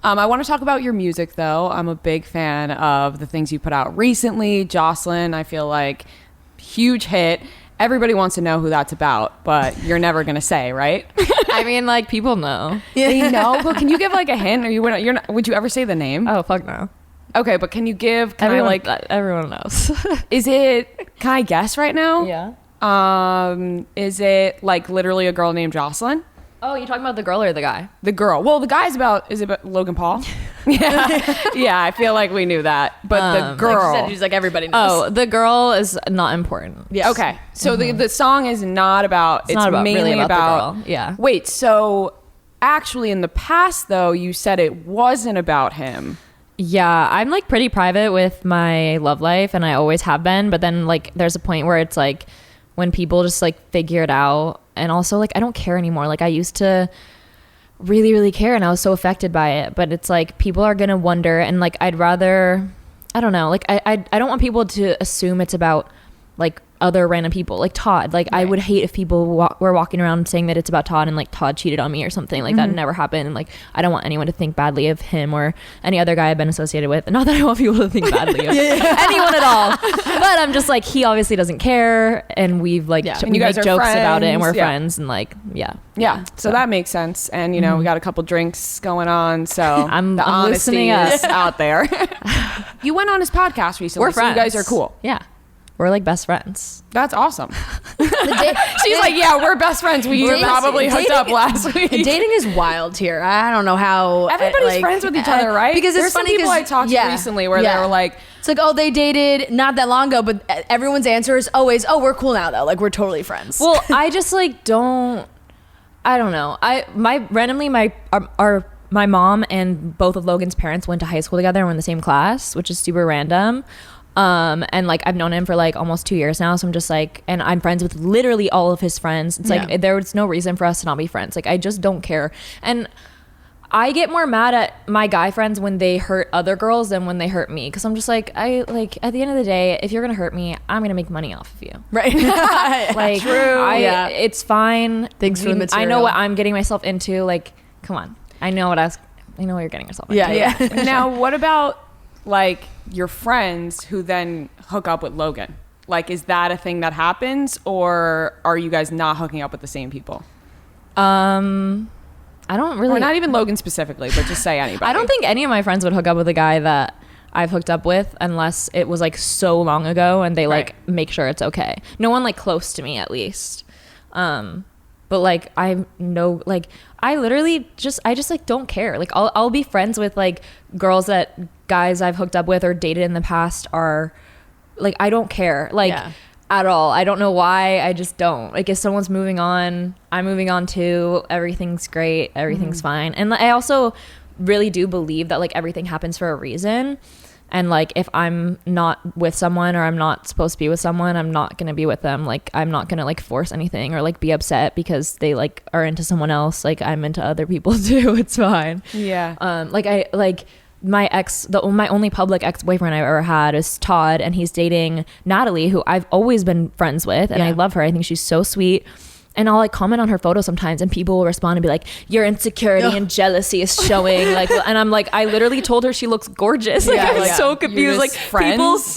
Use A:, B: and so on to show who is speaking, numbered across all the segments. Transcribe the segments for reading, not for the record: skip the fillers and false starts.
A: I want to talk about your music, though. I'm a big fan of the things you put out recently. Jossyln, I feel like, huge hit. Everybody wants to know who that's about, but you're never going to say, right?
B: I mean, like, people know.
A: They know, but can you give like a hint? Or would you ever say the name?
B: Oh, fuck no.
A: Okay, but can you give,
B: everyone knows.
A: Can I guess right now?
B: Yeah.
A: Is it like literally a girl named Jossyln?
B: Oh, you talking about the girl or the guy?
A: The girl. Well, the guy's is it about Logan Paul? Yeah, I feel like we knew that. But the girl.
C: Like she said, she's like, everybody knows.
B: Oh, the girl is not important.
C: Yes.
A: Okay. So the song is not about, it's
B: not
A: mainly
B: really about the girl. Yeah.
A: Wait, so actually in the past though, you said it wasn't about him.
B: Yeah, I'm like pretty private with my love life and I always have been. But then like there's a point where it's like when people just like figure it out. And also like I don't care anymore. Like I used to really, really care and I was so affected by it. But it's like people are going to wonder and like I'd rather, I don't know, like I don't want people to assume it's about like other random people like Todd. Like right. I would hate if people were walking around saying that it's about Todd and like Todd cheated on me or something like that never happened. And like I don't want anyone to think badly of him or any other guy I've been associated with. Not that I want people to think badly of anyone at all, but I'm just like he obviously doesn't care and we've like
A: and
B: we
A: you guys
B: make
A: are
B: jokes
A: friends.
B: about it and we're friends and like
A: so that makes sense. And you know we got a couple drinks going on, so
B: I'm
A: honesty
B: listening
A: is out there. You went on his podcast recently.
B: We're friends.
A: So you guys are cool.
B: Yeah. We're like best friends.
A: That's awesome. She's like, yeah, we're best friends. We probably hooked up last week.
C: Dating is wild here. I don't know how
A: everybody's friends with each other, right?
C: Because
A: there's
C: funny
A: some people I talked to recently where they were like,
C: it's like, oh, they dated not that long ago, but everyone's answer is always, oh, we're cool now though. Like we're totally friends.
B: Well, I just like I don't know. My mom and both of Logan's parents went to high school together and were in the same class, which is super random. And like I've known him for like almost 2 years now, so I'm just like, and I'm friends with literally all of his friends. It's like there was no reason for us to not be friends. Like I just don't care. And I get more mad at my guy friends when they hurt other girls than when they hurt me, because I'm just like, I like at the end of the day, if you're gonna hurt me, I'm gonna make money off of you,
C: right?
B: Like
A: true.
B: It's fine.
C: Thanks for the material.
B: I know what I'm getting myself into. Like, come on, I know what you're getting yourself into.
C: Yeah.
A: Now, what about like your friends who then hook up with Logan? Like, is that a thing that happens, or are you guys not hooking up with the same people?
B: I don't really.
A: Or not even Logan specifically, but just say anybody.
B: I don't think any of my friends would hook up with a guy that I've hooked up with unless it was like so long ago and they like make sure it's okay. No one like close to me at least. But like I know, like I literally just like don't care. Like I'll be friends with like girls that guys I've hooked up with or dated in the past are like, I don't care like at all. I don't know why. I just don't. Like if someone's moving on, I'm moving on too. Everything's great. Everything's fine. And I also really do believe that like everything happens for a reason. And like if I'm not with someone or I'm not supposed to be with someone, I'm not gonna be with them. Like I'm not gonna like force anything or like be upset because they like are into someone else. Like I'm into other people too. It's fine. My only public ex-boyfriend I've ever had is Todd, and he's dating Natalie, who I've always been friends with, and I love her. I think she's so sweet. And I'll like comment on her photo sometimes and people will respond and be like, your insecurity and jealousy is showing. Like, and I'm like, I literally told her she looks gorgeous. Like I'm so confused. Like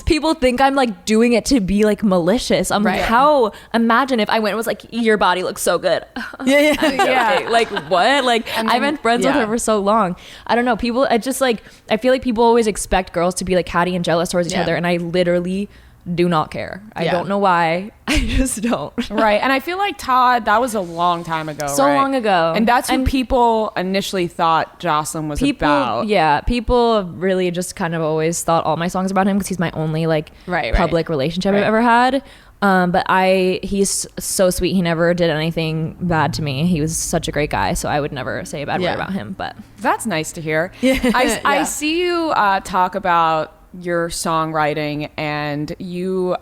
B: people think I'm like doing it to be like malicious. I'm like, how? Imagine if I went and was like, your body looks so good. Okay. Like what? Like I've been friends with her for so long. I don't know. People, I feel like people always expect girls to be like catty and jealous towards each other. And I literally do not care. I don't know why. I just don't.
A: Right. And I feel like Todd, that was a long time ago.
B: So long ago.
A: And that's what people initially thought Jossyln was about.
B: Yeah. People really just kind of always thought all my songs about him because he's my only like public relationship I've ever had. But he's so sweet. He never did anything bad to me. He was such a great guy. So I would never say a bad word about him. But
A: that's nice to hear. I see you talk about your songwriting, and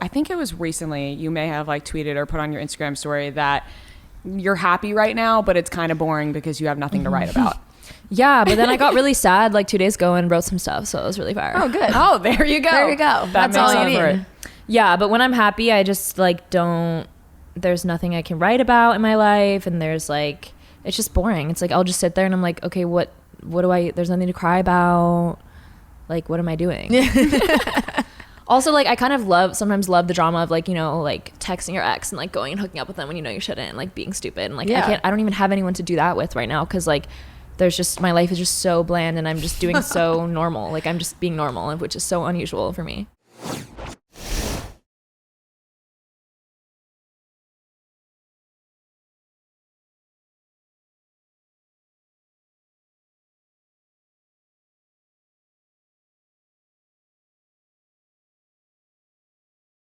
A: I think it was recently, you may have like tweeted or put on your Instagram story that you're happy right now, but it's kind of boring because you have nothing to write about.
B: Yeah, but then I got really sad like 2 days ago and wrote some stuff, so it was really fire.
C: Oh, good.
A: Oh, there you go.
C: There you go.
A: That's all you need.
B: Yeah, but when I'm happy, I just like there's nothing I can write about in my life, and there's like, it's just boring. It's like I'll just sit there and I'm like, okay, what there's nothing to cry about. Like, what am I doing? Also, like, I kind of sometimes love the drama of, like, you know, like texting your ex and like going and hooking up with them when you know you shouldn't, and like being stupid. And like, I don't even have anyone to do that with right now. Cause like, my life is just so bland and I'm just doing so normal. Like, I'm just being normal, which is so unusual for me.